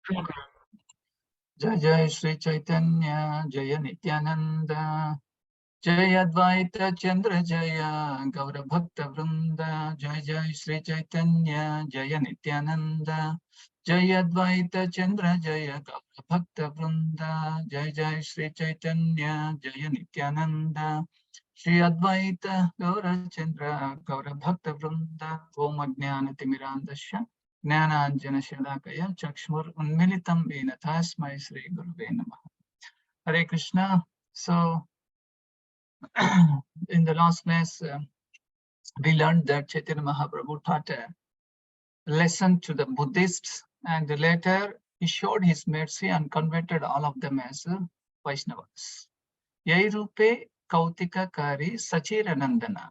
Jai Jai Sri Chaitanya Jaya Nityananda Jai Advaita Chandra Jaya Gaura Bhakta Vrinda Jai Jai Sri Chaitanya Jaya Nityananda Jai Advaita Chandra Jaya Gaura Bhakta Vrinda Jai Jai Sri Chaitanya Jaya Nityananda Shri Advaita Gaura Chandra Gaura Bhakta Vrinda Om Ajnana Timirandasya Jnananjana Shalakaya Chakshmur Unmilitam Vena Tasmai Sri Guruve Namaha. Hare Krishna. So in the last class, we learned that Chaitanya Mahaprabhu taught a lesson to the Buddhists, and later he showed his mercy and converted all of them as Vaishnavas. Yai rupe kautika kari sachira nandana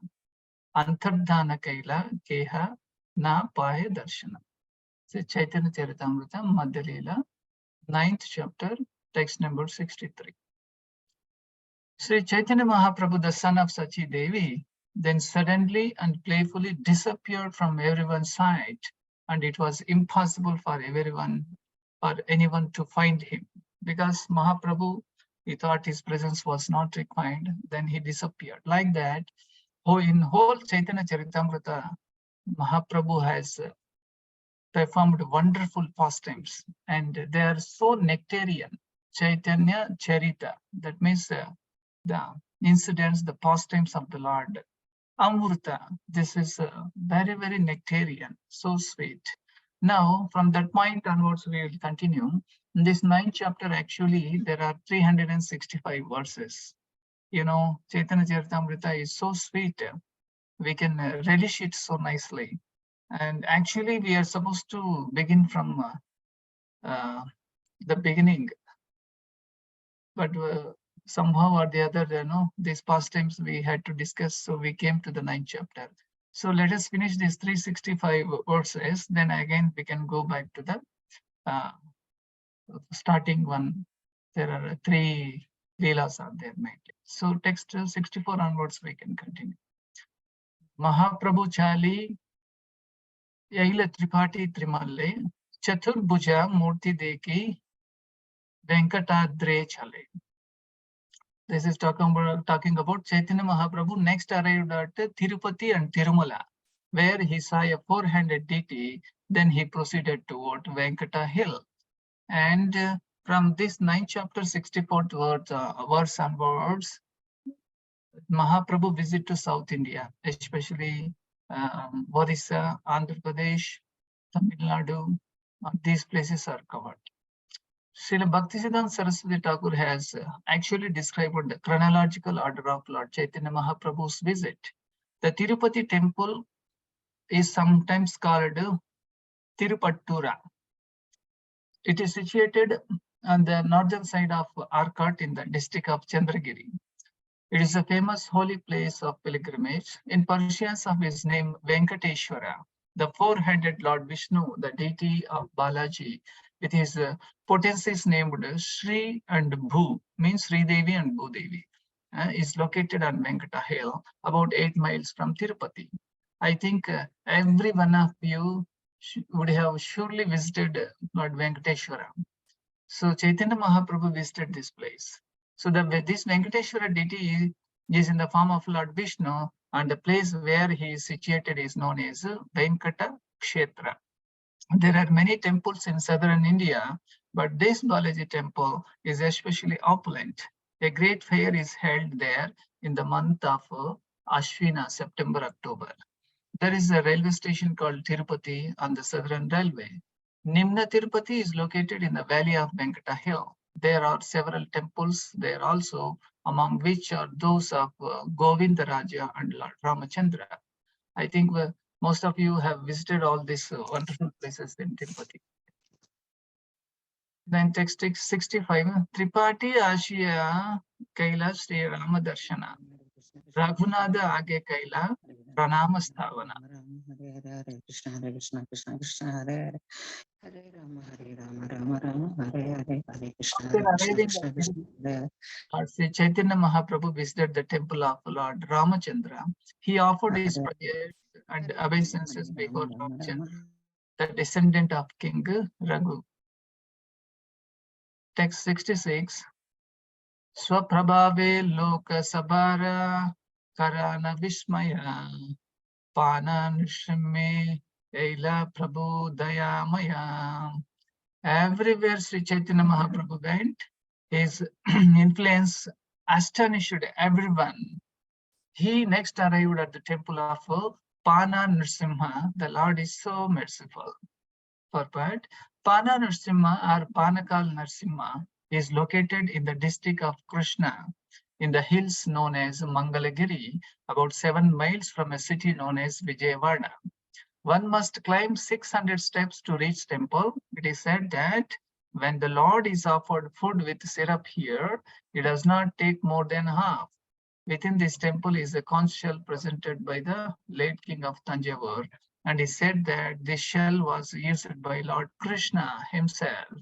antardhana kaila keha na paya darshana. So Chaitanya Caritamrita Madhya Lila, 9th chapter, text number 63. Sri Chaitanya Mahaprabhu, the son of Sachi Devi, then suddenly and playfully disappeared from everyone's sight, and it was impossible for anyone to find him, because Mahaprabhu, he thought his presence was not required, then he disappeared. Like that, in whole Chaitanya Charitamrita, Mahaprabhu has performed wonderful pastimes, and they are so nectarian. Chaitanya Charita, that means the incidents, the pastimes of the Lord. Amrita, this is very, very nectarian, so sweet. Now, from that point onwards, we will continue. In this 9th chapter, actually, there are 365 verses. You know, Chaitanya Charitamrita is so sweet. We can relish it so nicely. And actually, we are supposed to begin from the beginning. But somehow or the other, these pastimes we had to discuss, so we came to the 9th chapter. So let us finish these 365 verses, then again we can go back to the starting one. There are 3 Leelas are there mainly. So text 64 onwards we can continue. Mahaprabhu Chali Yaila Tripati Trimalle Chaturbhuja Murti Deki Venkatadre Chale. This is talking about Chaitanya Mahaprabhu next arrived at Tirupati and Tirumala, where he saw a 400 deity. Then he proceeded toward Venkata Hill. And from this 9th chapter, 64th verse onwards, Mahaprabhu visit to South India, especially Odisha, Andhra Pradesh, Tamil Nadu. These places are covered. Srila Bhaktisiddhanta Saraswati Thakur has actually described the chronological order of Lord Chaitanya Mahaprabhu's visit. The Tirupati temple is sometimes called Tirupattura. It is situated on the northern side of Arcot in the district of Chandragiri. It is a famous holy place of pilgrimage. In pursuance of his name Venkateshwara, the 4-headed Lord Vishnu, the deity of Balaji, with his potencies named Sri and Bhu, means Sri Devi and Bhu Devi, is located on Venkata Hill, about 8 miles from Tirupati. I think every one of you would have surely visited Lord Venkateshwara. So Chaitanya Mahaprabhu visited this place. So this Venkateshwara deity is in the form of Lord Vishnu, and the place where he is situated is known as Venkata Kshetra. There are many temples in southern India, but this Balaji temple is especially opulent. A great fair is held there in the month of Ashwina, September, October. There is a railway station called Tirupati on the Southern Railway. Nimna Tirupati is located in the valley of Venkata Hill. There are several temples there also, among which are those of Govindaraja and Lord Ramachandra. I think most of you have visited all these wonderful places in Tirupati. Then text 65, Tripati Ashiya Kaila Sri Rama Darshana. Raghunada Age Kaila Pranama Stavana. Hare Krishna, Hare Krishna, Krishna Krishna, Hare Hare, Hare Rama, Rama Rama, Hare Hare, Hare Krishna, Krishna Krishna, Hare Hare. Sri Chaitanya Mahaprabhu visited the temple of Lord Ramachandra. He offered his prayers and obeisances before Ramachandra, the descendant of King Raghu. Text 66. Swaprabhave loka sabara karana vismaya pana nishme eila prabhu dayamaya. Everywhere Sri Chaitanya Mahaprabhu went, his influence astonished everyone. He next arrived at the temple of Pana Nrsimha. The Lord is so merciful. Purport: Pana Nrsimha or Panakal Nrsimha is located in the district of Krishna in the hills known as Mangalagiri, about 7 miles from a city known as Vijayawada. One must climb 600 steps to reach temple. It is said that when the Lord is offered food with syrup here, it does not take more than half. Within this temple is a conch shell presented by the late king of Tanjavur, and it is said that this shell was used by Lord Krishna himself.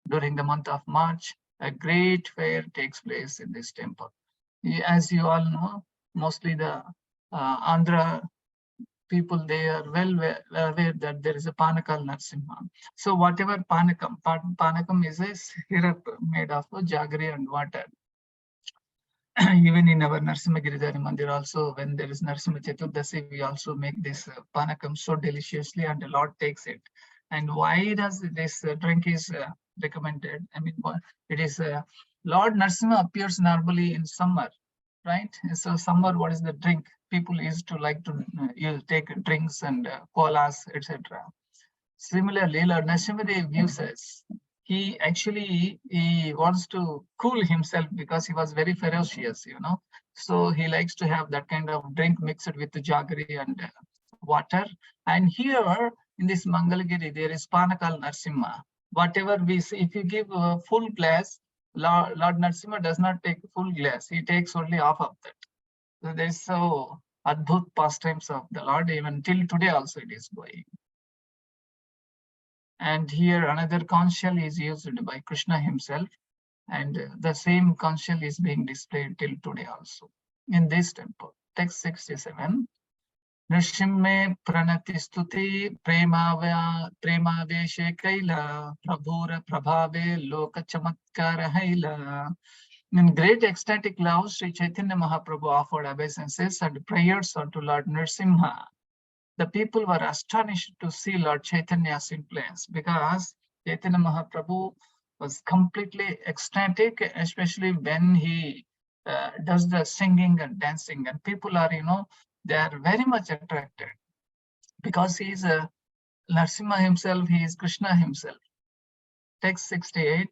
During the month of March, a great fair takes place in this temple. As you all know, mostly the Andhra people, they are well aware that there is a Panakal Narsimha. So whatever Panakam is a syrup made of jaggery and water. Even in our Narsimha Giridhari Mandir also, when there is Narsimha Chaturdasi, we also make this Panakam so deliciously, and the Lord takes it. And why does this drink is recommended? I mean, it is Lord Narsimha appears normally in summer, right? So summer, what is the drink? People used to like to take drinks and colas, etc. Similarly, Lord Narasimhadev gives us, he wants to cool himself because he was very ferocious, you know. So he likes to have that kind of drink mixed with the jaggery and water. And here in this Mangalagiri, there is Panakal Narsimha. Whatever we see, if you give a full glass, Lord Narasimha does not take full glass. He takes only half of that. So there is so adbhut pastimes of the Lord, even till today also it is going. And here another conch shell is used by Krishna himself, and the same conch shell is being displayed till today also in this temple. Text 67. Nrsimhe pranati stuti premaveshe kaila prabhura prabhave loka chamatkara haila. In great ecstatic love, Sri Chaitanya Mahaprabhu offered obeisances and prayers unto Lord Nrsimha. The people were astonished to see Lord Chaitanya's influence because Chaitanya Mahaprabhu was completely ecstatic, especially when he does the singing and dancing, and people are, they are very much attracted because he is Narsimha himself, he is Krishna himself. Text 68.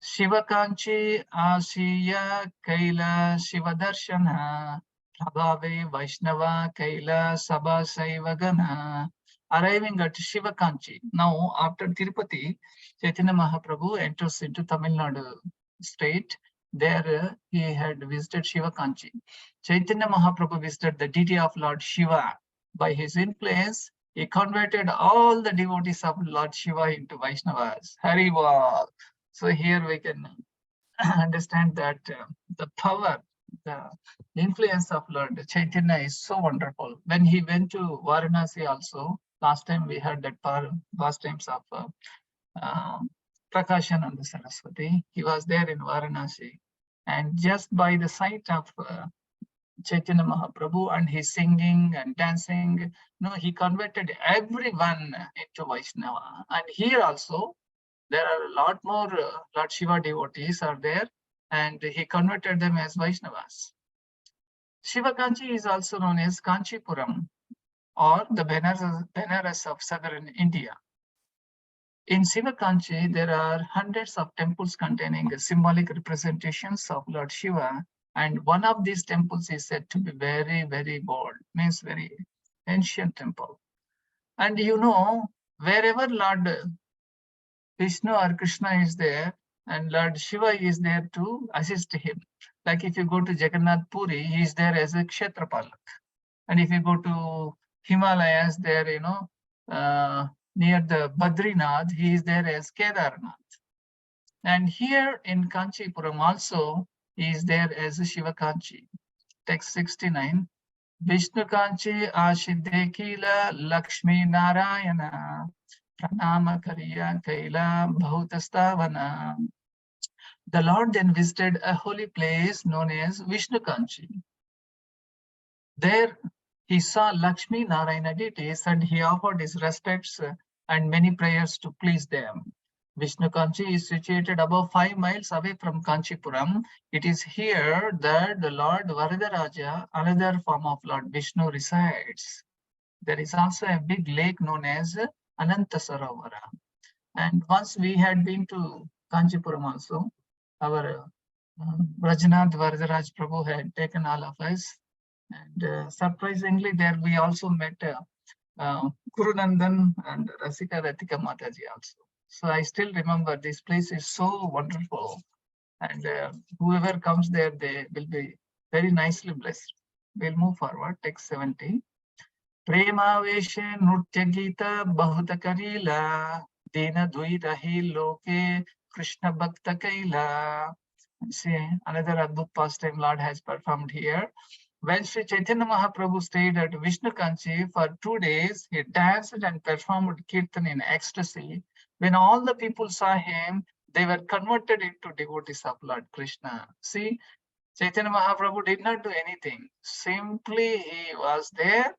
Shiva Kanchi Ashiya Kaila Shiva Darshana Prabhave Vaishnava Kaila Sabha Saivagana. Arriving at Shiva Kanchi. Now, after Tirupati, Chaitanya Mahaprabhu enters into Tamil Nadu state. There he had visited Shiva Kanchi. Chaitanya Mahaprabhu visited the deity of Lord Shiva. By his influence, he converted all the devotees of Lord Shiva into Vaishnavas. Haribol. So here we can understand that the power, the influence of Lord Chaitanya is so wonderful. When he went to Varanasi also, last time we had that pastimes of Prakashan and Saraswati. He was there in Varanasi. And just by the sight of Chaitanya Mahaprabhu and his singing and dancing, he converted everyone into Vaishnava. And here also, there are a lot more Lord Shiva devotees are there, and he converted them as Vaishnavas. Shiva Kanchi is also known as Kanchipuram, or the Benares of southern India. In Shiva Kanchi, there are hundreds of temples containing symbolic representations of Lord Shiva, and one of these temples is said to be very, very old, means very ancient temple. And wherever Lord Vishnu or Krishna is there, and Lord Shiva is there to assist him. Like if you go to Jagannath Puri, he is there as a Kshetrapalak. And if you go to Himalayas, there, near the Badrinath, he is there as Kedarnath. And here in Kanchipuram also, he is there as a Shiva Kanchi. Text 69. Vishnu Kanchi Ashidekila Lakshmi Narayana Pranama Kariya Kaila Bhautastavana. The Lord then visited a holy place known as Vishnu Kanchi. There he saw Lakshmi Narayana deities and he offered his respects and many prayers to please them. Vishnu Kanchi is situated above 5 miles away from Kanchipuram. It is here that the Lord Varadaraja, another form of Lord Vishnu, resides. There is also a big lake known as Ananta Sarovara. And once we had been to Kanchipuram also, our Rajanath Varadaraj Prabhu had taken all of us. And surprisingly, there we also met Guru Nandan and Rasika Ratika Mataji also. So I still remember this place is so wonderful. And whoever comes there, they will be very nicely blessed. We'll move forward, text 70. Premaveshe Nutya Gita Bahuta Karila Dina Dvaita Hi Loke Krishna Bhakta Kaila. See, another Adbhut pastime Lord has performed here. When Sri Chaitanya Mahaprabhu stayed at Vishnu Kanchi for 2 days, he danced and performed kirtan in ecstasy. When all the people saw him, they were converted into devotees of Lord Krishna. See, Chaitanya Mahaprabhu did not do anything. Simply he was there,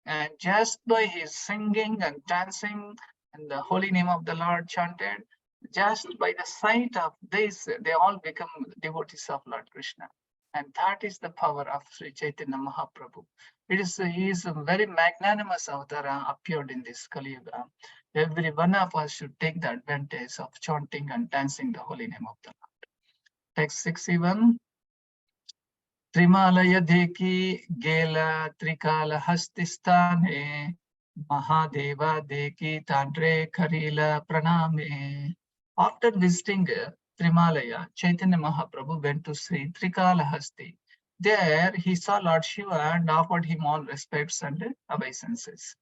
and just by his singing and dancing and the holy name of the Lord chanted, just by the sight of this, they all become devotees of Lord Krishna. And that is the power of Sri Chaitanya Mahaprabhu. He is a very magnanimous avatara appeared in this Kali Yuga. Every one of us should take the advantage of chanting and dancing the holy name of the Lord. Text 61. Trimalaya deki gela trikala hastistane Mahadeva deki tandre karila praname. After visiting Trimalaya, Chaitanya Mahaprabhu went to Sri Trikalahasti. There he saw Lord Shiva and offered him all respects and obeisances.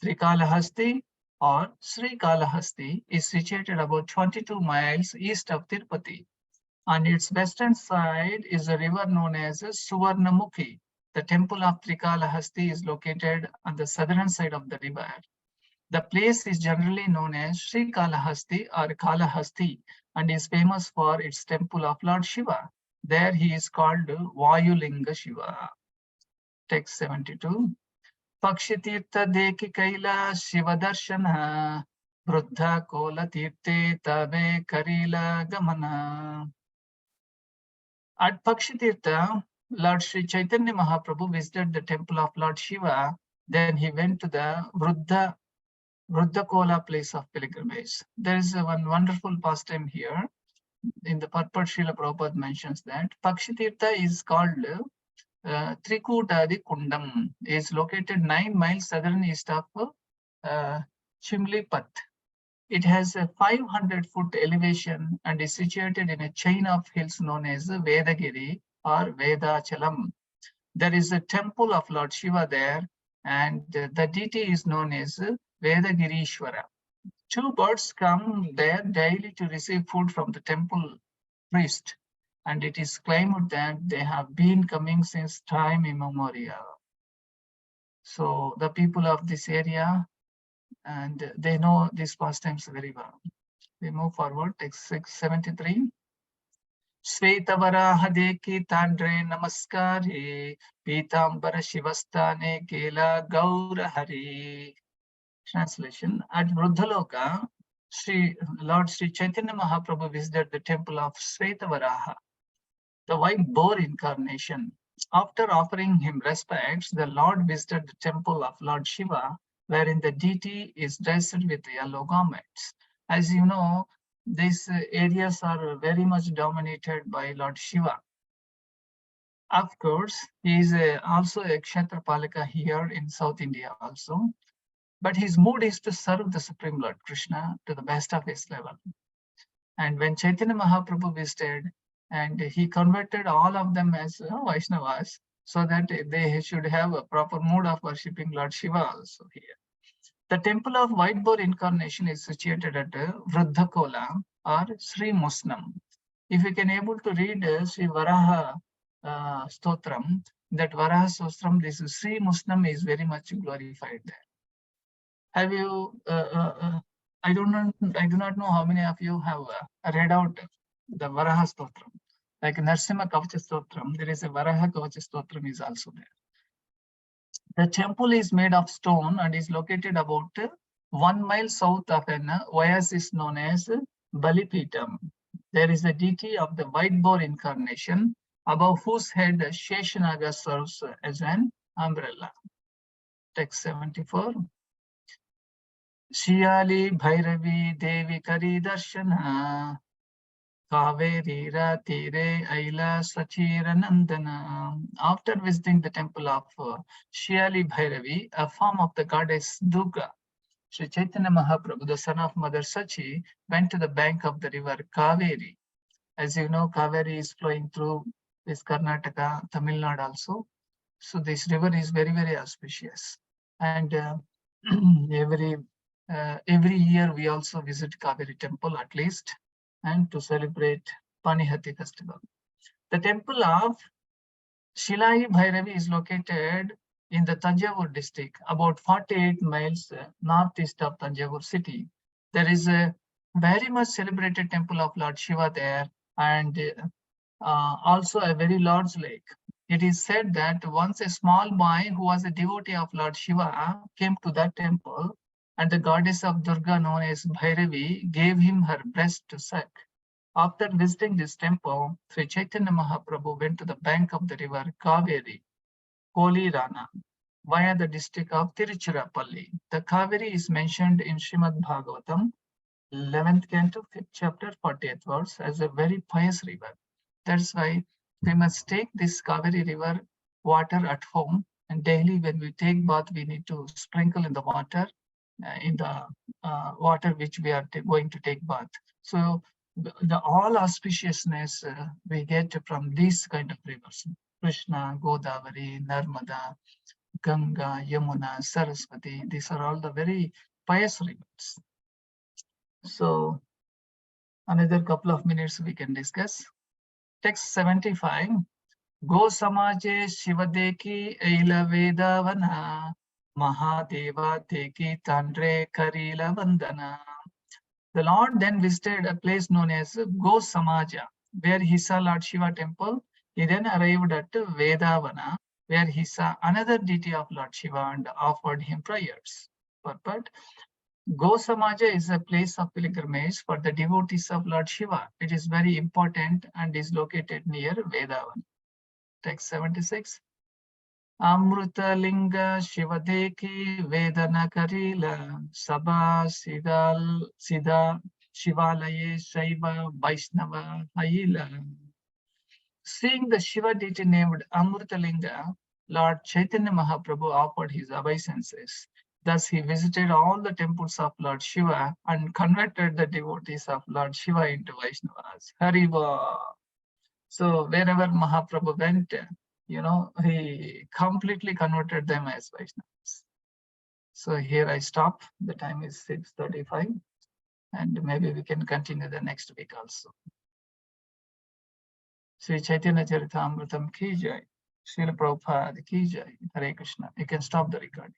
Trikalahasti or Sri Kalahasti is situated about 22 miles east of Tirupati. On its western side is a river known as Suvarnamukhi. The temple of Trikalahasti is located on the southern side of the river. The place is generally known as Sri Kalahasti or Kalahasti and is famous for its temple of Lord Shiva. There he is called Vayulinga Shiva. Text 72. Pakshitirtha deki kaila Shiva darshana Vruddha kola tirte tabe karila gamana. At Pakshitirtha, Lord Sri Chaitanya Mahaprabhu visited the temple of Lord Shiva. Then he went to the Vruddhakola place of pilgrimage. There is one wonderful pastime here. In the purport, Srila Prabhupada mentions that Pakshitirtha is called Trikutadi Kundam. It is located 9 miles southern east of Chimlipat. It has a 500-foot elevation and is situated in a chain of hills known as Vedagiri or Vedachalam. There is a temple of Lord Shiva there, and the deity is known as Vedagirishwara. 2 birds come there daily to receive food from the temple priest, and it is claimed that they have been coming since time immemorial. So the people of this area, and they know these pastimes very well. We move forward, text 673. Svetavaraha deki tandre namaskari Pitambara Shivastane Kela Gaura Hari. Translation. At Vruddhaloka, Lord Sri Chaitanya Mahaprabhu visited the temple of Svetavaraha, the white boar incarnation. After offering him respects, the Lord visited the temple of Lord Shiva, wherein the deity is dressed with yellow garments. As you know, these areas are very much dominated by Lord Shiva. Of course, he is also a Kshatrapalaka here in South India also. But his mood is to serve the Supreme Lord Krishna to the best of his level. And when Chaitanya Mahaprabhu visited, and he converted all of them as Vaishnavas, so that they should have a proper mood of worshipping Lord Shiva also here. The temple of White Boar Incarnation is situated at Vruddhakola or Sri Musnam. If you can able to read Sri Varaha Stotram, that Varaha Stotram, this Sri Musnam is very much glorified there. Have you? I do not know how many of you have read out the Varaha Stotram. Like Narsimha Kavacha Stotram, there is a Varaha Kavacha Stotram is also there. The temple is made of stone and is located about 1 mile south of an oasis known as Balipitam. There is a deity of the white boar incarnation, above whose head Sheshanaga serves as an umbrella. Text 74. Shiyali Bhairavi Devi Kari Darshana Kaveri Ratire Aila Sachira Nandana. After visiting the temple of Shiyali Bhairavi, a form of the goddess Durga, Sri Chaitanya Mahaprabhu, the son of Mother Sachi, went to the bank of the river Kaveri. As you know, Kaveri is flowing through this Karnataka, Tamil Nadu also. So this river is very, very auspicious. And every year we also visit Kaveri temple at least, and to celebrate Panihati festival. The temple of Shilai Bhairavi is located in the Tanjavur district, about 48 miles northeast of Tanjavur city. There is a very much celebrated temple of Lord Shiva there, and also a very large lake. It is said that once a small boy who was a devotee of Lord Shiva came to that temple, and the goddess of Durga known as Bhairavi gave him her breast to suck. After visiting this temple, Sri Chaitanya Mahaprabhu went to the bank of the river Kaveri, Kolirana, via the district of Tiruchirappalli. The Kaveri is mentioned in Srimad Bhagavatam, 11th canto, 5th chapter, 40th verse, as a very pious river. That's why we must take this Kaveri river water at home, and daily when we take bath, we need to sprinkle in the water, in the water which we are going to take bath. So the all auspiciousness we get from these kind of rivers: Krishna, Godavari, Narmada, Ganga, Yamuna, Saraswati. These are all the very pious rivers. So another couple of minutes we can discuss. Text 75. Go Samaje Shivadeki Eila Vedavana Mahadeva Teki Tandre Karila Vandana. The Lord then visited a place known as Go Samaja, where he saw Lord Shiva temple. He then arrived at Vedavana, where he saw another deity of Lord Shiva and offered him prayers. Purport: Go Samaja is a place of pilgrimage for the devotees of Lord Shiva. It is very important and is located near Vedavana. Text 76. Amruta Linga Shivadeki Vedana Karila Sabha Siddha Shivalaye Shaiva Vaishnava Haila. Seeing the Shiva deity named Amrutalinga, Lord Chaitanya Mahaprabhu offered his obeisances. Thus, he visited all the temples of Lord Shiva and converted the devotees of Lord Shiva into Vaishnavas. Hariva. So wherever Mahaprabhu went, he completely converted them as Vaishnavas. So here I stop. The time is 6:35, and maybe we can continue the next week also. Sri Caitanya Caritamrita Madhya Lila, Srila Prabhupada ki jai. Hare Krishna. You can stop the recording.